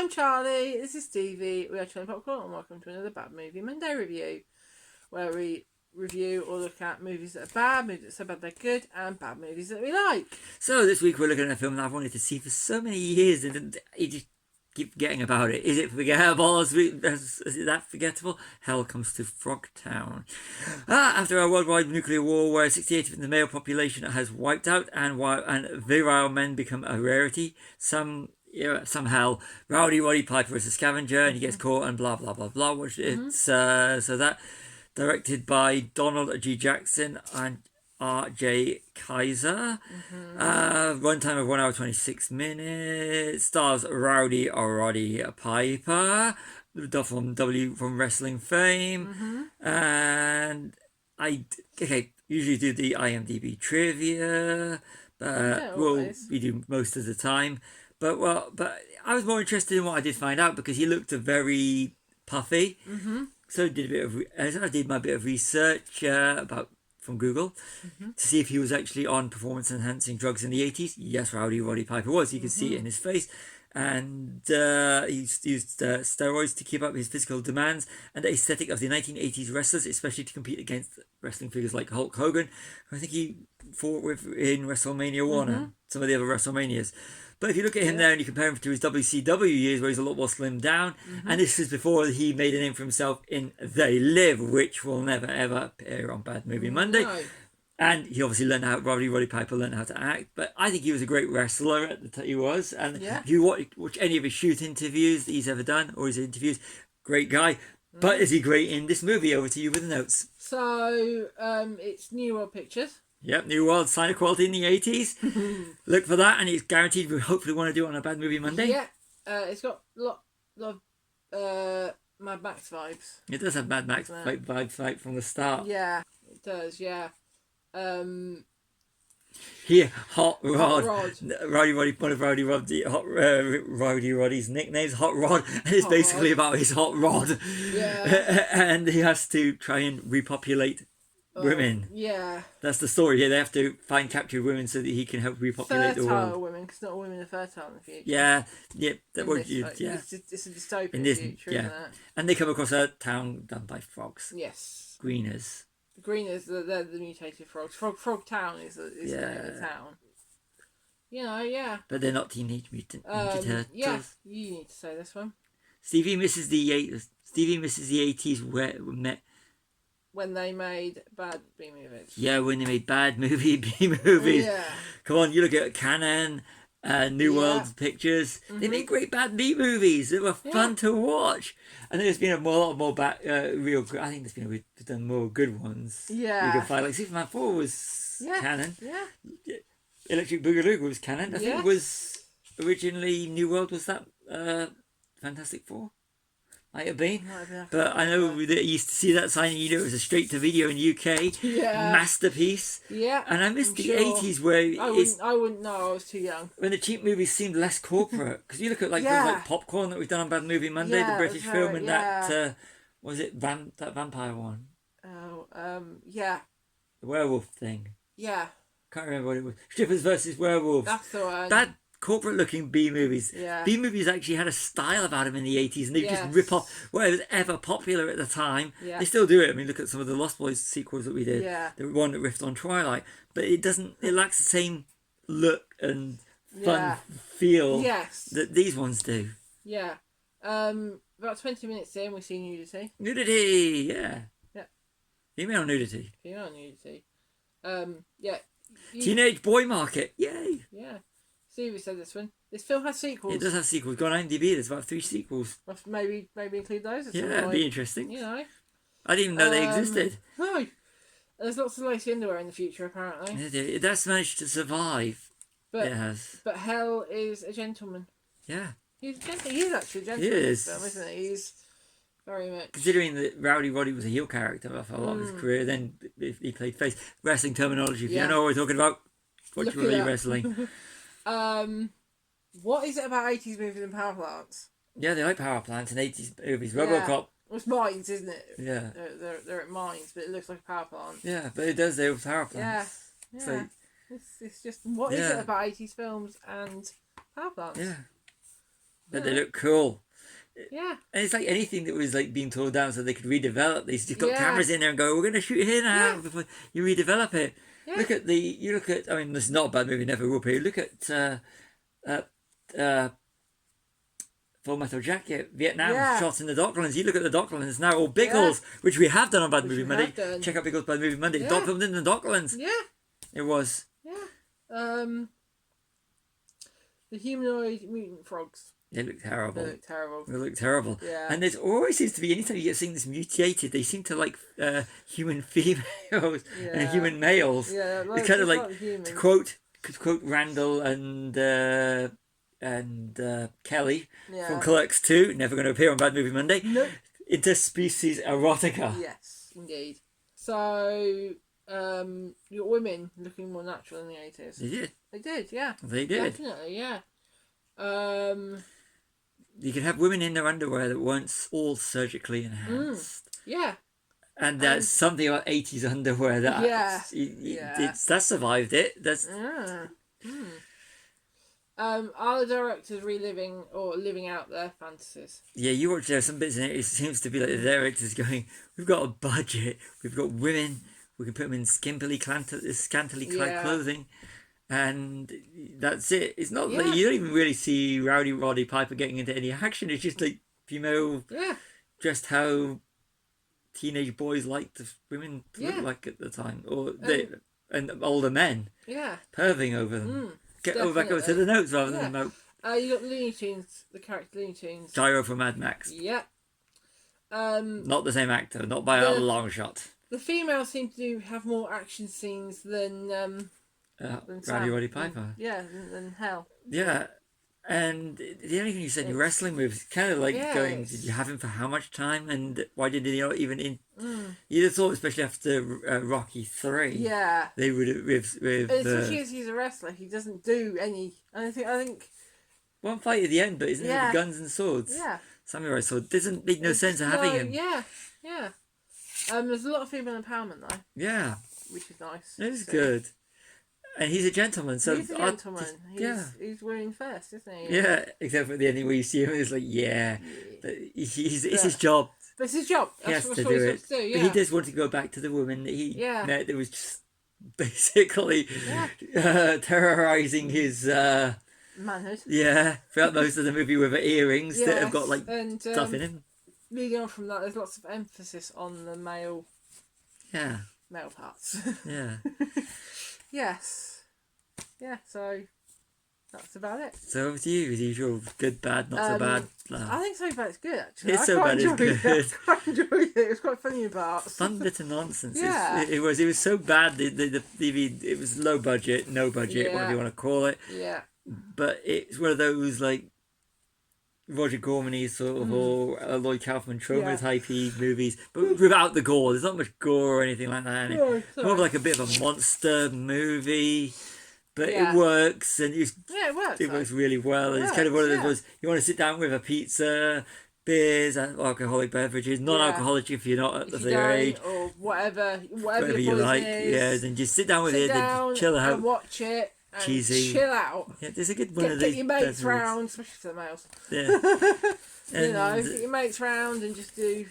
I'm Charlie, this is Stevie, we are Stevie Popcorn, and welcome to another Bad Movie Monday review, where we review or look at movies that are bad, movies that are so bad they're good, and bad movies that we like. So this week we're looking at a film that I've wanted to see for so many years, and you just keep forgetting about it. Is it forgettable? Is it that forgettable? Hell comes to Frogtown. After a worldwide nuclear war where 68% of the male population has wiped out and virile men become a rarity, somehow Rowdy Roddy Piper is a scavenger and he gets caught and blah blah blah blah. Which so that directed by Donald G. Jackson and R.J. Kaiser. Runtime of 1 hour 26 minutes. Stars Rowdy Roddy Piper, from wrestling fame, and usually do the IMDb trivia, we do most of the time. But I was more interested in what I did find out because he looked very puffy. So I did my bit of research from Google to see if he was actually on performance enhancing drugs in the 80s. Yes, Rowdy Roddy Piper was. You can see it in his face. And he used steroids to keep up his physical demands and the aesthetic of the 1980s wrestlers, especially to compete against wrestling figures like Hulk Hogan, who I think he fought with in WrestleMania 1 and some of the other WrestleManias. But if you look at him there and you compare him to his WCW years where he's a lot more slimmed down, and this is before he made a name for himself in They Live, which will never ever appear on Bad Movie Monday. No. And he obviously learned how Roddy Piper learned how to act, but I think he was a great wrestler at the time he was. And if you watch any of his shoot interviews that he's ever done, or his interviews, great guy. But is he great in this movie? Over to you with the notes. So, it's New World Pictures. Yep, New World, sign of quality in the 80s. Look for that, and it's guaranteed we hopefully want to do it on a Bad Movie Monday. Yeah, it's got a lot of Mad Max vibes. It does have Mad Max vibes right from the start. Yeah, it does, yeah. Here, Hot Rod. Rowdy Roddy, one of Rowdy Roddy's nicknames, Hot Rod, and it's basically about his hot rod. Yeah. And he has to try and repopulate women. Yeah. That's the story here. They have to find captured women so that he can help repopulate the world. Fertile women, because not all women are fertile in the future. Yeah. It's a dystopian future, isn't it? And they come across a town done by frogs. Yes. Greeners. Greeners, they're the mutated frogs. Frogtown is the name of the town. But they're not Teenage Mutant Ninja Turtles. Yeah, you need to say this one. Stevie misses the 80s when they made bad B movies. Yeah, when they made bad B movies. Yeah. Come on, you look at Canon, New World Pictures. They made great bad B movies. They were fun to watch. And there's been a lot more I think we've done more good ones. Yeah. You can find, like Superman 4 was Canon. Yeah. Electric Boogaloo was Canon. I think it was originally New World, was that Fantastic Four? Might have been. But I know that you used to see that sign and you knew it was a straight to video in UK. Yeah. Masterpiece. Yeah. And I missed the 80s where I wouldn't know, I was too young. When the cheap movies seemed less corporate. Because you look at films like Popcorn that we've done on Bad Movie Monday, the British film, and that, was it that vampire one? Oh, yeah. The werewolf thing. Yeah. Can't remember what it was. Strippers versus Werewolves. That's the one. That corporate looking B movies. Yeah. B movies actually had a style about them in the 80s, and they just rip off whatever was ever popular at the time. Yeah. They still do it. I mean, look at some of the Lost Boys sequels that we did. Yeah. The one that riffed on Twilight, but it lacks the same look and fun feel that these ones do. Yeah. About 20 minutes in, we see nudity. Nudity, yeah. Yeah. Female nudity. Female nudity. Teenage boy market, yay. Yeah. Stevie said this one. This film has sequels. It does have sequels. Go on IMDb, there's about 3 sequels. Maybe include those. Yeah, that'd be interesting. You know. I didn't even know they existed. No. There's lots of lacy underwear in the future, apparently. It has managed to survive. But, it has. But Hell is a gentleman. Yeah. He's actually a gentleman in this film, isn't he? He's very much. Considering that Rowdy Roddy was a heel character for a lot of his career, then he played face. Wrestling terminology, if you know what we're talking about, watch really wrestling. What is it about 80s movies and power plants? Yeah, they like power plants and 80s movies. RoboCop. Well, it's mines, isn't it? Yeah. They're at mines, but it looks like a power plant. Yeah, but it does. They're power plants. Yeah. So, it's just, what is it about 80s films and power plants? Yeah. but they look cool. Yeah. And it's like anything that was like being torn down so they could redevelop. They just got Yeah. cameras in there and go, we're going to shoot here now before you redevelop it. Yeah. You look at, I mean, this is not a bad movie, never will be. Look at Full Metal Jacket, Vietnam, shot in the Docklands. You look at the Docklands now, or Biggles, which we have done on Bad Movie Monday. Check out Biggles Bad Movie Monday. Yeah. Filmed in the Docklands. Yeah. It was. Yeah. The humanoid mutant frogs. They look terrible. They look terrible. Yeah. And there's always seems to be, anytime you get things mutated, they seem to like human females and human males. Yeah, like, it's kind of like to quote Randall and Kelly from Clerks 2, never going to appear on Bad Movie Monday. Nope. Interspecies erotica. Yes, indeed. So, your women looking more natural in the 80s. They did. They did, yeah. They did. Definitely, yeah. You could have women in their underwear that weren't all surgically enhanced. Yeah. And that's something about 80s underwear that that survived it. That's are the directors reliving or living out their fantasies? Yeah, you watch there some bits in it. It seems to be like the directors going, "We've got a budget. We've got women. We can put them in scantily clad clothing, and that's it. It's not like you don't even really see Rowdy Roddy Piper getting into any action. It's just like female, just how teenage boys liked the women to look like at the time, or and older men, perving over them." Get back over to the notes rather than the you got Looney Tunes, the character Looney Tunes. Gyro from Mad Max. Yeah. Not the same actor, not by a long shot. The females seem to have more action scenes than Rowdy Roddy Piper. Than Hell. Yeah. And the only thing you said, your wrestling moves, kind of like going, did you have him for how much time? And why did he not even in? You'd have thought, especially after Rocky 3, they would have with especially as he's a wrestler, he doesn't do any. I think one fight at the end, but isn't it with guns and swords? Yeah, samurai sword doesn't make no sense of having him. Yeah. There's a lot of female empowerment though. Yeah, which is nice. It is good. And he's a gentleman, so he's a gentleman. He's winning first, isn't he? Yeah, except for the ending where you see him, it's like, it's his job. But it's his job. He has to do it. But he does want to go back to the woman that he met. That was just basically terrorizing his manhood. Yeah, throughout most of the movie with her earrings that have got like stuff in him. Leading on from that, there's lots of emphasis on the male parts. Yeah. Yes. Yeah, so that's about it. So over to you, as usual. Good, bad, not so bad. I think So Bad is good, actually. It's So Bad is good. I enjoyed it. It was quite funny parts. Fun bit of nonsense. Yeah. It was so bad. The TV, it was low budget, no budget, whatever you want to call it. Yeah. But it's one of those like Roger Corman sort of or Lloyd Kaufman Troma type movies, but without the gore. There's not much gore or anything like that. More of like a bit of a monster movie, but it works and it works. It works really well. It's kind of one of those ones you want to sit down with a pizza, beers, and alcoholic beverages, non-alcoholic if you're not at their age, or whatever you like. Then just sit down with it and chill out and watch it. Cheesy. Chill out. Yeah, there's a good one of these. Get your mates round, especially for the males. Yeah. Get your mates round and just do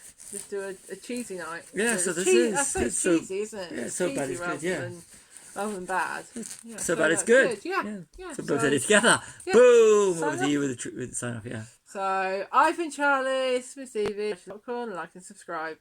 a cheesy night. Yeah, so this is cheesy, isn't it? Yeah, So Bad is good. Rather than bad. Yeah, So Bad is good. Yeah. So both did it together. Boom! Over to you with the sign off. Yeah. So I've been Charlie. This has been Stevie. Popcorn. Like and subscribe.